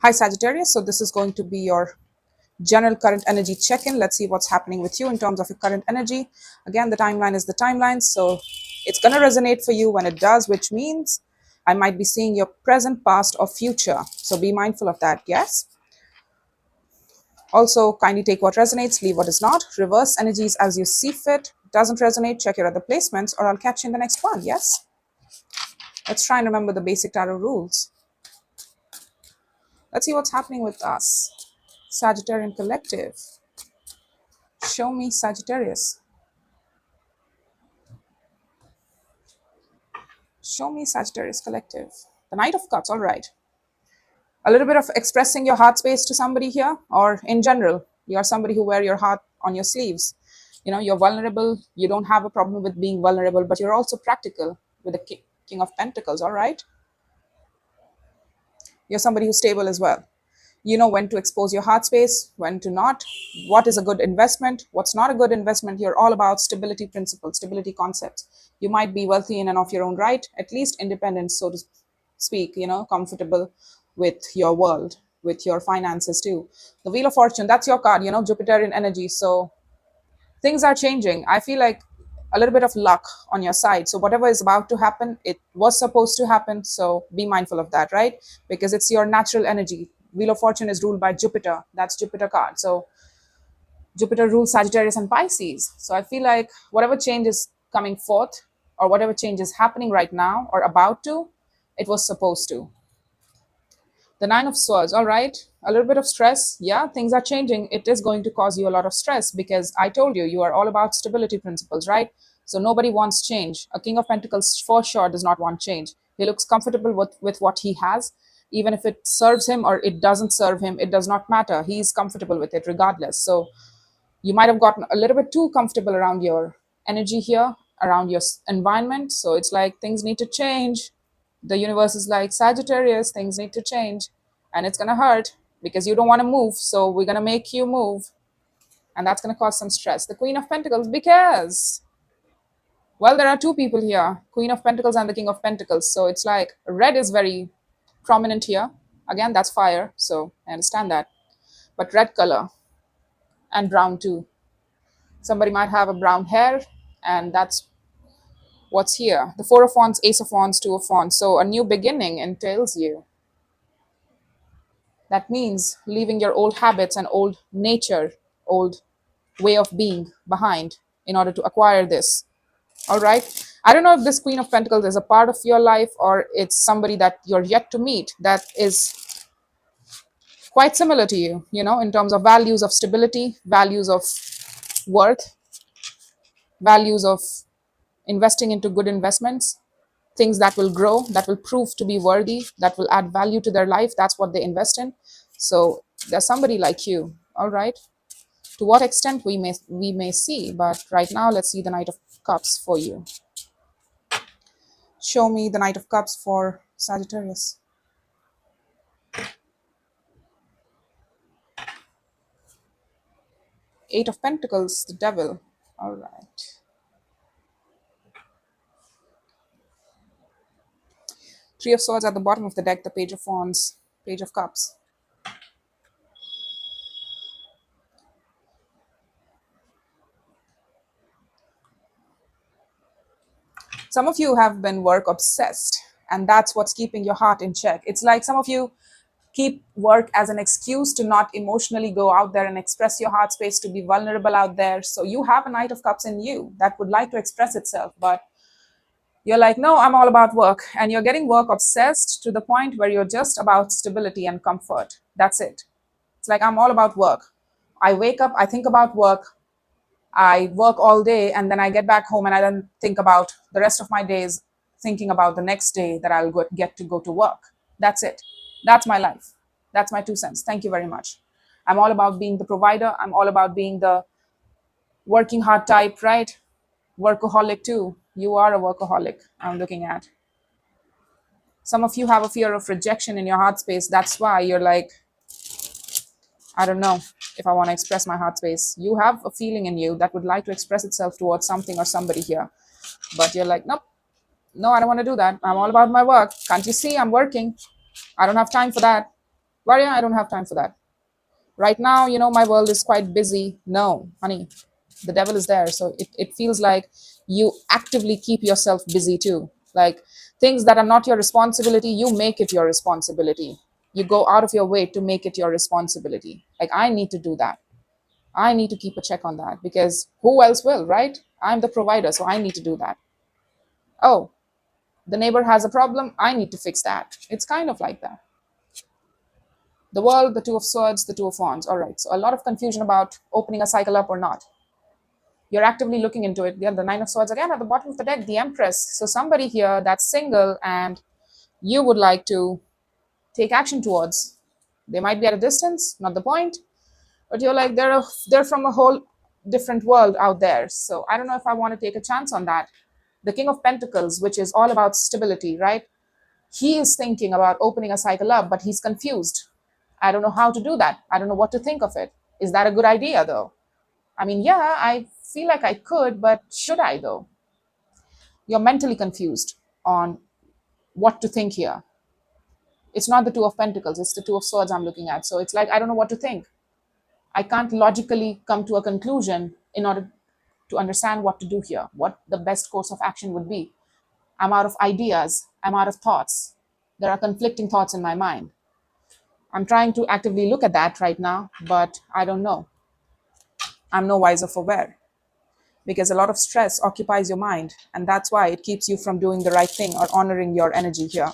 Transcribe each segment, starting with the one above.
Hi Sagittarius, so this is going to be your general current energy check-in. Let's see what's happening with you in terms of your current energy. Again, the timeline is the timeline, so it's going to resonate for you when it does, which means I might be seeing your present, past, or future. So be mindful of that, yes? Also, kindly take what resonates, leave what does not. Reverse energies as you see fit. Doesn't resonate, check your other placements, or I'll catch you in the next one, yes? Let's try and remember the basic tarot rules. Let's see what's happening with us. Sagittarian Collective. Show me Sagittarius. Show me Sagittarius Collective. The Knight of Cups, all right. A little bit of expressing your heart space to somebody here, or in general, you're somebody who wear your heart on your sleeves. You know, you're vulnerable. You don't have a problem with being vulnerable, but you're also practical with the King of Pentacles, all right? You're somebody who's stable as well. You know when to expose your heart space, when to not, what is a good investment, what's not a good investment. You're all about stability principles, stability concepts. You might be wealthy in and of your own right, at least independent, so to speak, you know, comfortable with your world, with your finances too. The Wheel of Fortune, that's your card, you know, Jupiterian energy. So things are changing. I feel like a little bit of luck on your side. So whatever is about to happen, it was supposed to happen. So be mindful of that, right? Because it's your natural energy. Wheel of Fortune is ruled by Jupiter. That's Jupiter card. So Jupiter rules Sagittarius and Pisces. So I feel like whatever change is coming forth or whatever change is happening right now or about to, it was supposed to. The Nine of Swords, all right. A little bit of stress. Yeah, things are changing. It is going to cause you a lot of stress because I told you, you are all about stability principles, right? So nobody wants change. A King of Pentacles for sure does not want change. He looks comfortable with what he has. Even if it serves him or it doesn't serve him, it does not matter. He's comfortable with it regardless. So you might have gotten a little bit too comfortable around your energy here, around your environment. So it's like things need to change. The universe is like, Sagittarius, things need to change, and it's going to hurt because you don't want to move. So we're going to make you move, and that's going to cause some stress. The Queen of Pentacles, because, well, there are two people here, Queen of Pentacles and the King of Pentacles. So it's like red is very prominent here. Again, that's fire. So I understand that. But red color and brown too. Somebody might have a brown hair, and that's what's here. The Four of Wands, Ace of Wands, Two of Wands. So a new beginning entails you. That means leaving your old habits and old nature, old way of being behind in order to acquire this. All right. I don't know if this Queen of Pentacles is a part of your life or it's somebody that you're yet to meet that is quite similar to you, you know, in terms of values of stability, values of worth, values of investing into good investments, things that will grow, that will prove to be worthy, that will add value to their life. That's what they invest in. So there's somebody like you. All right. To what extent we may see, but right now let's see the Knight of Cups for you. Show me the Knight of Cups for Sagittarius. Eight of Pentacles, the Devil. All right. Three of Swords at the bottom of the deck, the Page of Wands, Page of Cups. Some of you have been work obsessed, and that's what's keeping your heart in check. It's like some of you keep work as an excuse to not emotionally go out there and express your heart space, to be vulnerable out there. So you have a Knight of Cups in you that would like to express itself, but you're like, no, I'm all about work. And you're getting work obsessed to the point where you're just about stability and comfort. That's it. It's like, I'm all about work. I wake up, I think about work, I work all day, and then I get back home and I then think about the rest of my days, thinking about the next day that I'll get to go to work. That's it. That's my life. That's my 2 cents. Thank you very much. I'm all about being the provider. I'm all about being the working hard type, right? Workaholic too. You are a workaholic, I'm looking at. Some of you have a fear of rejection in your heart space. That's why you're like, I don't know if I want to express my heart space. You have a feeling in you that would like to express itself towards something or somebody here. But you're like, nope, no, I don't want to do that. I'm all about my work. Can't you see I'm working? I don't have time for that. Varia, I don't have time for that. Right now, my world is quite busy. No, honey, the devil is there. So it feels like you actively keep yourself busy too. Like things that are not your responsibility, you make it your responsibility. You go out of your way to make it your responsibility. Like, I need to do that. I need to keep a check on that because who else will, right? I'm the provider, so I need to do that. Oh, the neighbor has a problem. I need to fix that. It's kind of like that. The world, the two of swords, the two of wands. All right. So a lot of confusion about opening a cycle up or not. You're actively looking into it. Yeah, the nine of swords again at the bottom of the deck, the empress. So somebody here that's single and you would like to take action towards. They might be at a distance, not the point, but you're like they're from a whole different world out there. So I don't know if I want to take a chance on that. The king of pentacles, which is all about stability, right? He is thinking about opening a cycle up, but he's confused. I don't know how to do that. I don't know what to think of it. Is that a good idea though? I mean, yeah, I feel like I could, but should I though? You're mentally confused on what to think here. It's not the two of pentacles, it's the two of swords I'm looking at. So it's like I don't know what to think. I can't logically come to a conclusion in order to understand what to do here, what the best course of action would be. I'm out of ideas, I'm out of thoughts. There are conflicting thoughts in my mind. I'm trying to actively look at that right now, but I don't know. I'm no wiser for wear because a lot of stress occupies your mind, and that's why it keeps you from doing the right thing or honoring your energy here,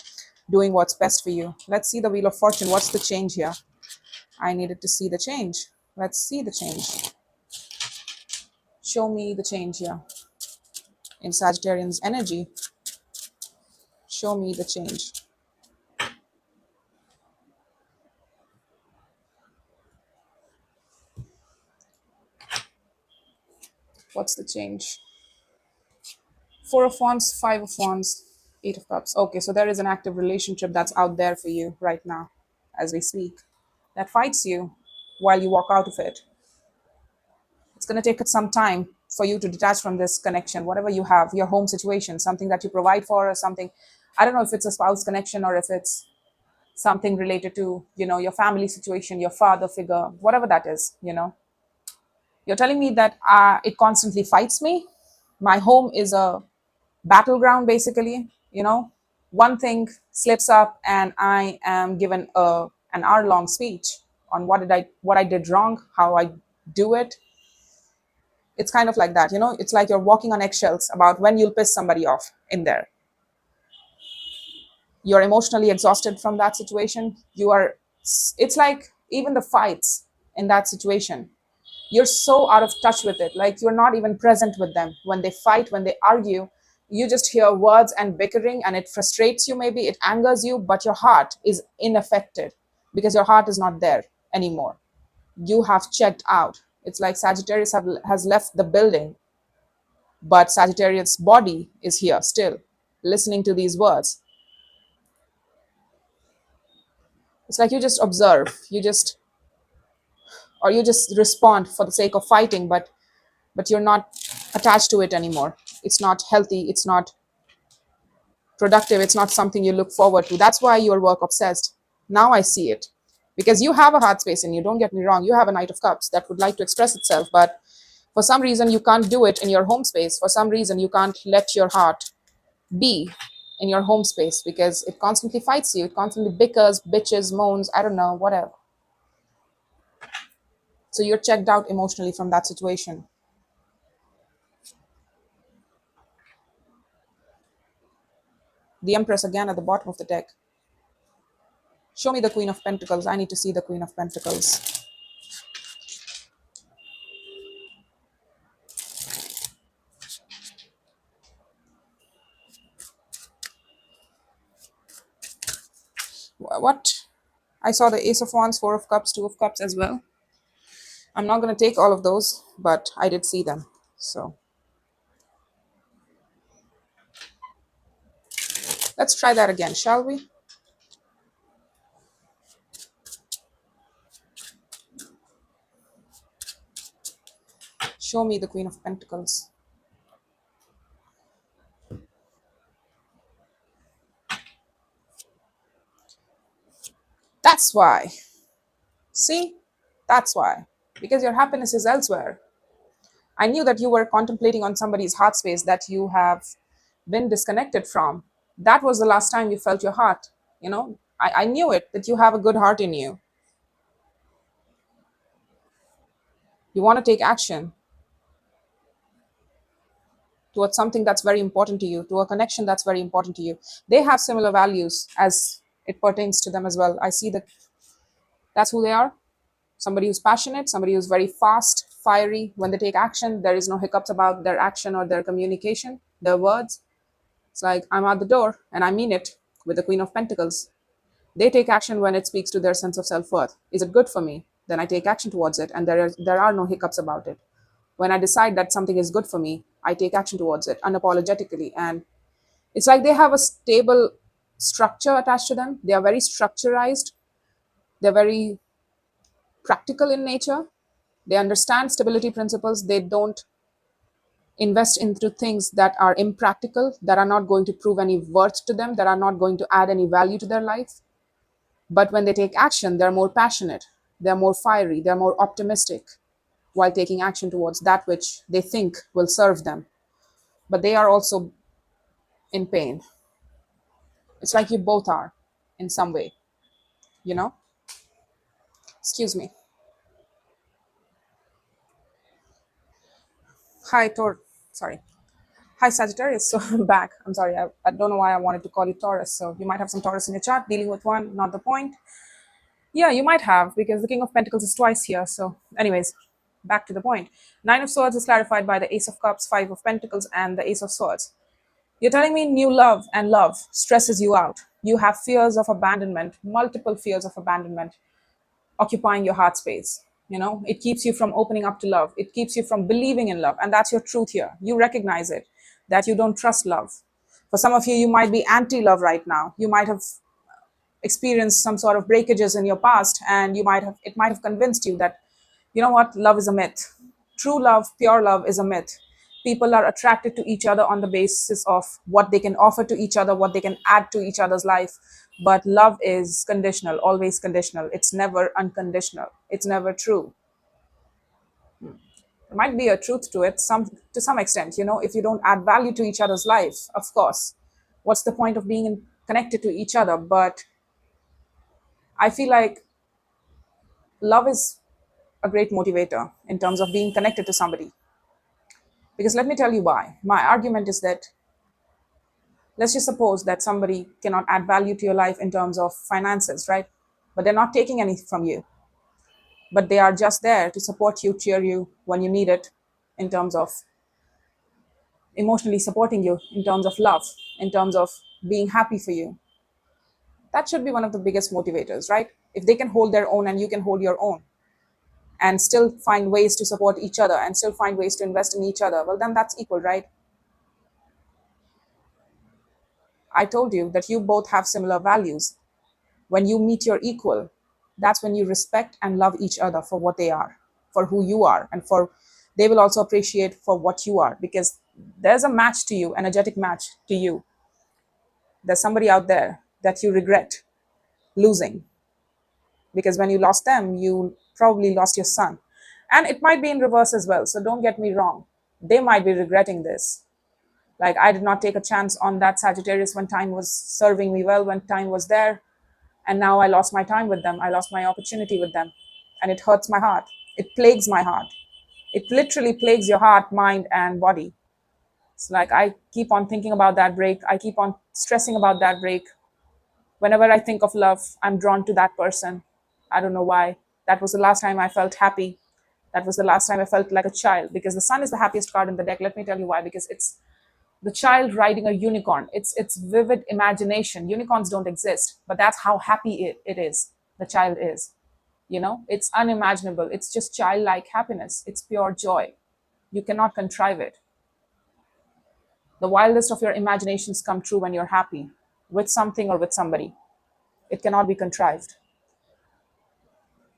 doing what's best for you. Let's see the Wheel of Fortune. What's the change here? I needed to see the change. Let's see the change. Show me the change here in Sagittarian's energy. Show me the change. What's the change? Four of Wands, Five of Wands, Eight of Cups. Okay, so there is an active relationship that's out there for you right now as we speak that fights you while you walk out of it. It's going to take some time for you to detach from this connection, whatever you have, your home situation, something that you provide for, or something. I don't know if it's a spouse connection or if it's something related to, your family situation, your father figure, whatever that is. You're telling me that it constantly fights me. My home is a battleground, basically. One thing slips up and I am given an hour-long speech on what I did wrong, how I do it. It's kind of like that. It's like you're walking on eggshells about when you'll piss somebody off in there. You're emotionally exhausted from that situation. It's like even the fights in that situation, you're so out of touch with it. Like you're not even present with them when they fight, when they argue. You just hear words and bickering, and it frustrates you. Maybe it angers you, but your heart is unaffected because your heart is not there anymore. You have checked out. It's like Sagittarius has left the building, but Sagittarius' body is here still, listening to these words. It's like you just observe, or you just respond for the sake of fighting, but you're not attached to it anymore. It's not healthy, it's not productive, it's not something you look forward to. That's why you're work obsessed. Now I see it. Because you have a heart space in you, don't get me wrong. You have a Knight of Cups that would like to express itself, but for some reason you can't do it in your home space. For some reason you can't let your heart be in your home space because it constantly fights you. It constantly bickers, bitches, moans, I don't know, whatever. So you're checked out emotionally from that situation. The Empress again at the bottom of the deck. Show me the Queen of Pentacles. I need to see the Queen of Pentacles. What? I saw the Ace of Wands, Four of Cups, Two of Cups as well. I'm not going to take all of those, but I did see them. So let's try that again, shall we? Show me the Queen of Pentacles. That's That's why. See, that's why. Because your happiness is elsewhere. I knew that you were contemplating on somebody's heart space that you have been disconnected from. That was the last time you felt your heart. I knew it, that you have a good heart in you. You want to take action towards something that's very important to you, to a connection that's very important to you. They have similar values as it pertains to them as well. I see that that's who they are. Somebody who's passionate, somebody who's very fast, fiery. When they take action, there is no hiccups about their action or their communication, their words. It's like, I'm at the door and I mean it, with the Queen of Pentacles. They take action when it speaks to their sense of self-worth. Is it good for me? Then I take action towards it, and there are no hiccups about it. When I decide that something is good for me, I take action towards it unapologetically. And it's like they have a stable structure attached to them. They are very structurized. They're very practical in nature. They understand stability principles. They don't invest into things that are impractical, that are not going to prove any worth to them, that are not going to add any value to their life. But when they take action, they're more passionate, they're more fiery, they're more optimistic while taking action towards that which they think will serve them. But they are also in pain. It's like you both are in some way, you know? Excuse me. Hi, Sorry. Hi, Sagittarius. So I'm back. I'm sorry. I don't know why I wanted to call you Taurus. So you might have some Taurus in your chart, dealing with one, not the point. Yeah, you might have, because the King of Pentacles is twice here. So, anyways, back to the point. Nine of Swords is clarified by the Ace of Cups, Five of Pentacles, and the Ace of Swords. You're telling me new love and love stresses you out. You have fears of abandonment, multiple fears of abandonment occupying your heart space. It keeps you from opening up to love. It keeps you from believing in love. And that's your truth here. You recognize it, that you don't trust love. For some of you, you might be anti love right now. You might have experienced some sort of breakages in your past, and it might have convinced you that, you know what, love is a myth. True love, pure love is a myth. People are attracted to each other on the basis of what they can offer to each other, what they can add to each other's life. But love is conditional, always conditional. It's never unconditional. It's never true. There might be a truth to it, to some extent. If you don't add value to each other's life, of course, what's the point of being connected to each other? But I feel like love is a great motivator in terms of being connected to somebody. Because let me tell you why. My argument is that, let's just suppose that somebody cannot add value to your life in terms of finances, right? But they're not taking anything from you. But they are just there to support you, cheer you when you need it, in terms of emotionally supporting you, in terms of love, in terms of being happy for you. That should be one of the biggest motivators, right? If they can hold their own and you can hold your own, and still find ways to support each other and still find ways to invest in each other, well, then that's equal, right? I told you that you both have similar values. When you meet your equal, that's when you respect and love each other for what they are, for who you are, and for they will also appreciate for what you are, because there's a match to you, energetic match to you. There's somebody out there that you regret losing, because when you lost them, you probably lost your son. And it might be in reverse as well. So don't get me wrong. They might be regretting this. Like, I did not take a chance on that Sagittarius when time was serving me well, when time was there. And now I lost my time with them. I lost my opportunity with them. And it hurts my heart. It plagues my heart. It literally plagues your heart, mind, and body. It's like I keep on thinking about that break. I keep on stressing about that break. Whenever I think of love, I'm drawn to that person. I don't know why. That was the last time I felt happy. That was the last time I felt like a child, because the sun is the happiest card in the deck. Let me tell you why. Because it's the child riding a unicorn. It's vivid imagination. Unicorns don't exist, but that's how happy it is. The child is. It's unimaginable. It's just childlike happiness. It's pure joy. You cannot contrive it. The wildest of your imaginations come true when you're happy with something or with somebody. It cannot be contrived.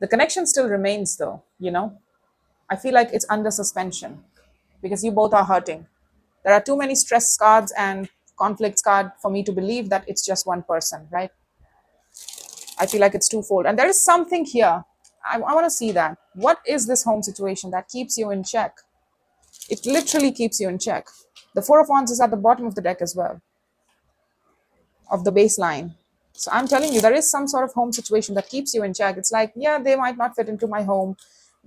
The connection still remains, though. I feel like it's under suspension because you both are hurting. There are too many stress cards and conflicts card for me to believe that it's just one person, right? I feel like it's twofold. And there is something here. I want to see that. What is this home situation that keeps you in check? It literally keeps you in check. The Four of Wands is at the bottom of the deck as well, of the baseline. So I'm telling you, there is some sort of home situation that keeps you in check. It's like, yeah, they might not fit into my home.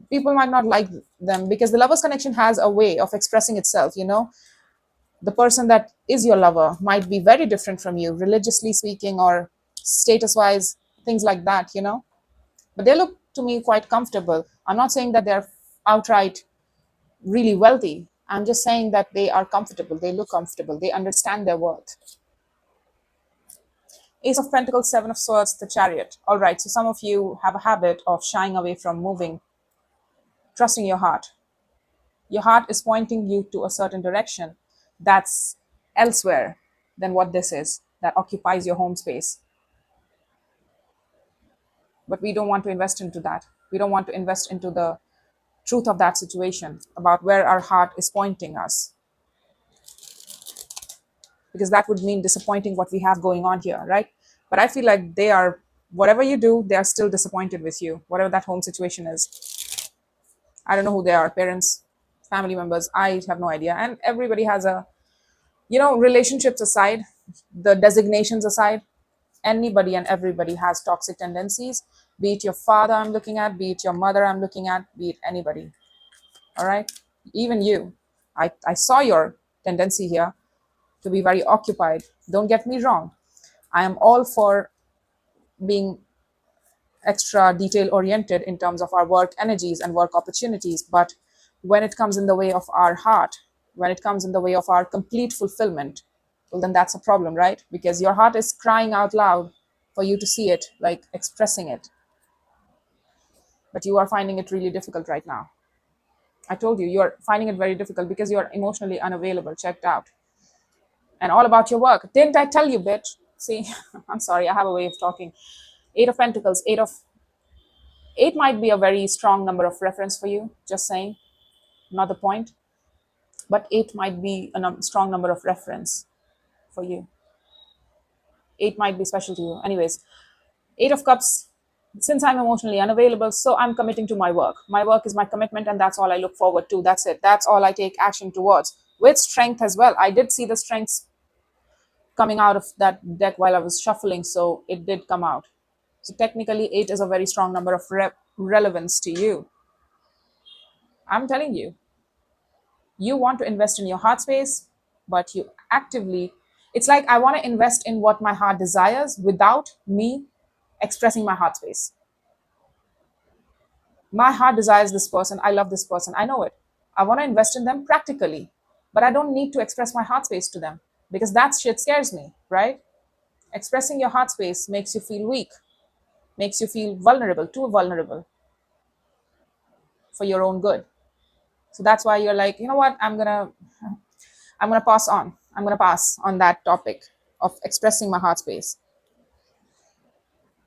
People might not like them, because the lover's connection has a way of expressing itself, you know. The person that is your lover might be very different from you, religiously speaking or status wise, things like that, you know. But they look to me quite comfortable. I'm not saying that they're outright really wealthy. I'm just saying that they are comfortable. They look comfortable. They understand their worth. Ace of Pentacles, Seven of Swords, the Chariot. All right, so some of you have a habit of shying away from moving, trusting your heart. Your heart is pointing you to a certain direction that's elsewhere than what this is, that occupies your home space. But we don't want to invest into that. We don't want to invest into the truth of that situation, about where our heart is pointing us, because that would mean disappointing what we have going on here, right? But I feel like they are, whatever you do, they are still disappointed with you, whatever that home situation is. I don't know who they are, parents, family members, I have no idea. And everybody has a, you know, relationships aside, the designations aside, anybody and everybody has toxic tendencies, be it your father I'm looking at, be it your mother I'm looking at, be it anybody. All right, even you. I saw your tendency here to be very occupied. Don't get me wrong, I am all for being extra detail oriented in terms of our work energies and work opportunities, but when it comes in the way of our heart, when it comes in the way of our complete fulfillment, well, then that's a problem, right? Because your heart is crying out loud for you to see it, like expressing it, but you are finding it really difficult right now. I told you, you are finding it very difficult because you are emotionally unavailable, checked out, and all about your work. Didn't I tell you, bitch? See, I'm sorry, I have a way of talking. Eight of Pentacles, eight might be a very strong number of reference for you, just saying, not the point, but eight might be a strong number of reference for you. Eight might be special to you. Anyways, Eight of Cups, since I'm emotionally unavailable, so I'm committing to my work. My work is my commitment, and that's all I look forward to. That's it. That's all I take action towards, with strength as well. I did see the strengths coming out of that deck while I was shuffling, so it did come out. So technically, eight is a very strong number of relevance to you. I'm telling you, you want to invest in your heart space, but you actively, it's like I want to invest in what my heart desires without me expressing my heart space. My heart desires this person. I love this person. I know it. I want to invest in them practically, but I don't need to express my heart space to them, because that shit scares me, right? Expressing your heart space makes you feel weak, makes you feel vulnerable, too vulnerable for your own good. So that's why you're like, you know what? I'm gonna pass on. I'm gonna pass on that topic of expressing my heart space.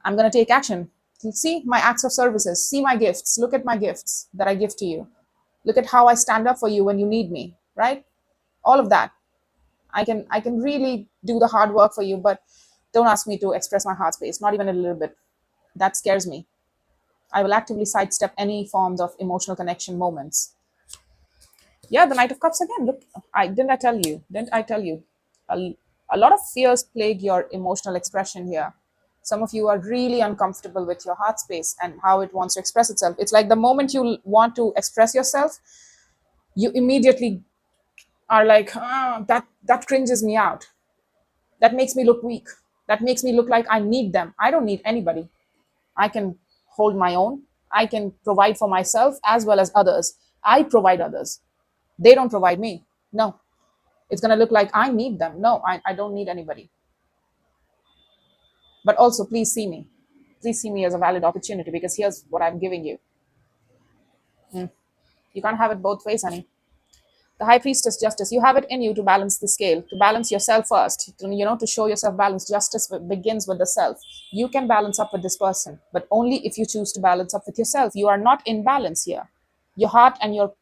I'm gonna take action. See my acts of services. See my gifts. Look at my gifts that I give to you. Look at how I stand up for you when you need me. Right? All of that. I can really do the hard work for you, but don't ask me to express my heart space. Not even a little bit. That scares me. I will actively sidestep any forms of emotional connection moments. Yeah, the Knight of Cups again. Look, I tell you? Didn't I tell you? A lot of fears plague your emotional expression here. Some of you are really uncomfortable with your heart space and how it wants to express itself. It's like the moment you want to express yourself, you immediately are like, that cringes me out. That makes me look weak. That makes me look like I need them. I don't need anybody. I can hold my own. I can provide for myself as well as others. I provide others. They don't provide me. No, it's going to look like I need them. No, I don't need anybody. But also, please see me. Please see me as a valid opportunity, because here's what I'm giving you. You can't have it both ways, honey. The High Priestess, Justice, you have it in you to balance the scale, to balance yourself first, to show yourself balance. Justice begins with the self. You can balance up with this person, but only if you choose to balance up with yourself. You are not in balance here. Your heart and your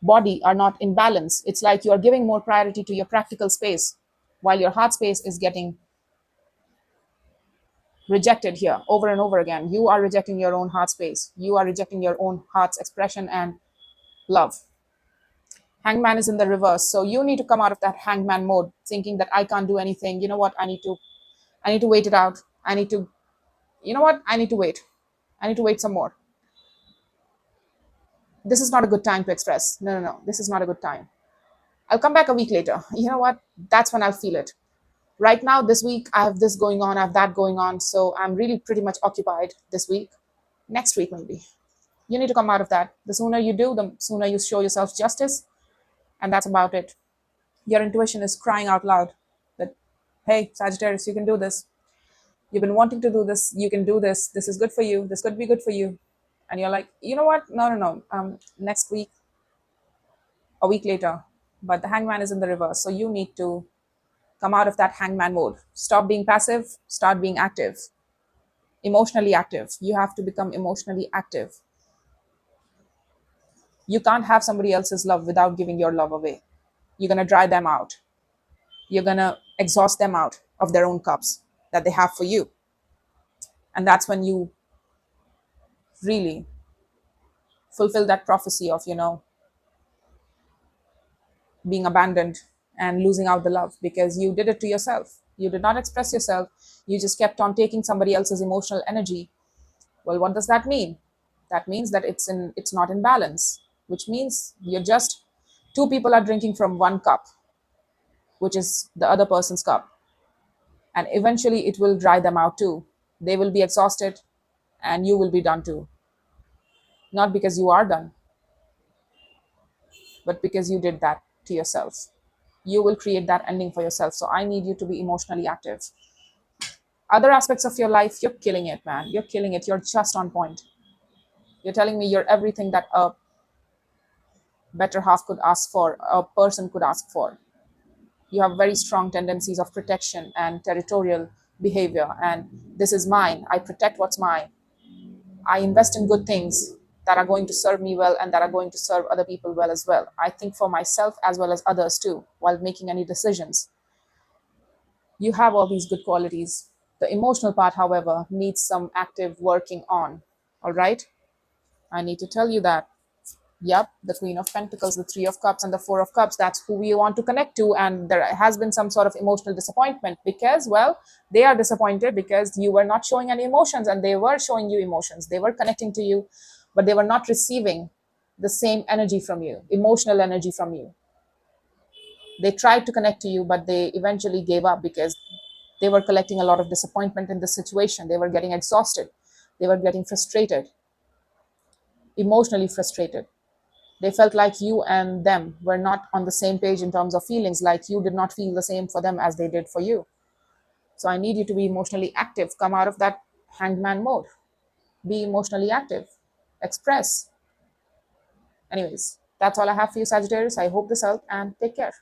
body are not in balance. It's like you are giving more priority to your practical space, while your heart space is getting rejected here over and over again. You are rejecting your own heart space. You are rejecting your own heart's expression and love. Hangman is in the reverse. So you need to come out of that hangman mode, thinking that I can't do anything. You know what? I need to wait it out. I need to, you know what? I need to wait. I need to wait some more. This is not a good time to express. No, no, no. This is not a good time. I'll come back a week later. You know what? That's when I'll feel it. Right now, this week, I have this going on, I have that going on. So I'm really pretty much occupied this week. Next week, maybe. You need to come out of that. The sooner you do, the sooner you show yourself justice. And that's about it. Your intuition is crying out loud that, hey, Sagittarius, you can do this. You've been wanting to do this. You can do this. This is good for you. This could be good for you. And you're like, you know what? No, no, no. Next week, a week later. But the hangman is in the reverse. So you need to come out of that hangman mode. Stop being passive. Start being active. Emotionally active. You have to become emotionally active. You can't have somebody else's love without giving your love away. You're going to dry them out. You're going to exhaust them out of their own cups that they have for you. And that's when you really fulfill that prophecy of, being abandoned and losing out the love because you did it to yourself. You did not express yourself. You just kept on taking somebody else's emotional energy. Well, what does that mean? That means that it's not in balance, which means you're just two people are drinking from one cup, which is the other person's cup. And eventually it will dry them out too. They will be exhausted and you will be done too. Not because you are done, but because you did that to yourself. You will create that ending for yourself. So I need you to be emotionally active. Other aspects of your life, you're killing it, man. You're killing it. You're just on point. You're telling me you're everything that a better half could ask for, a person could ask for. You have very strong tendencies of protection and territorial behavior. And this is mine. I protect what's mine. I invest in good things that are going to serve me well and that are going to serve other people well as well. I think for myself as well as others too while making any decisions. You have all these good qualities. The emotional part, however, needs some active working on. All right? I need to tell you that. Yep, the Queen of Pentacles, the Three of Cups, and the Four of Cups, that's who we want to connect to. And there has been some sort of emotional disappointment because, well, they are disappointed because you were not showing any emotions and they were showing you emotions. They were connecting to you, but they were not receiving the same energy from you, emotional energy from you. They tried to connect to you, but they eventually gave up because they were collecting a lot of disappointment in the situation. They were getting exhausted. They were getting frustrated, emotionally frustrated. They felt like you and them were not on the same page in terms of feelings, like you did not feel the same for them as they did for you. So I need you to be emotionally active. Come out of that hangman mode. Be emotionally active. Express. Anyways, that's all I have for you, Sagittarius. I hope this helped and take care.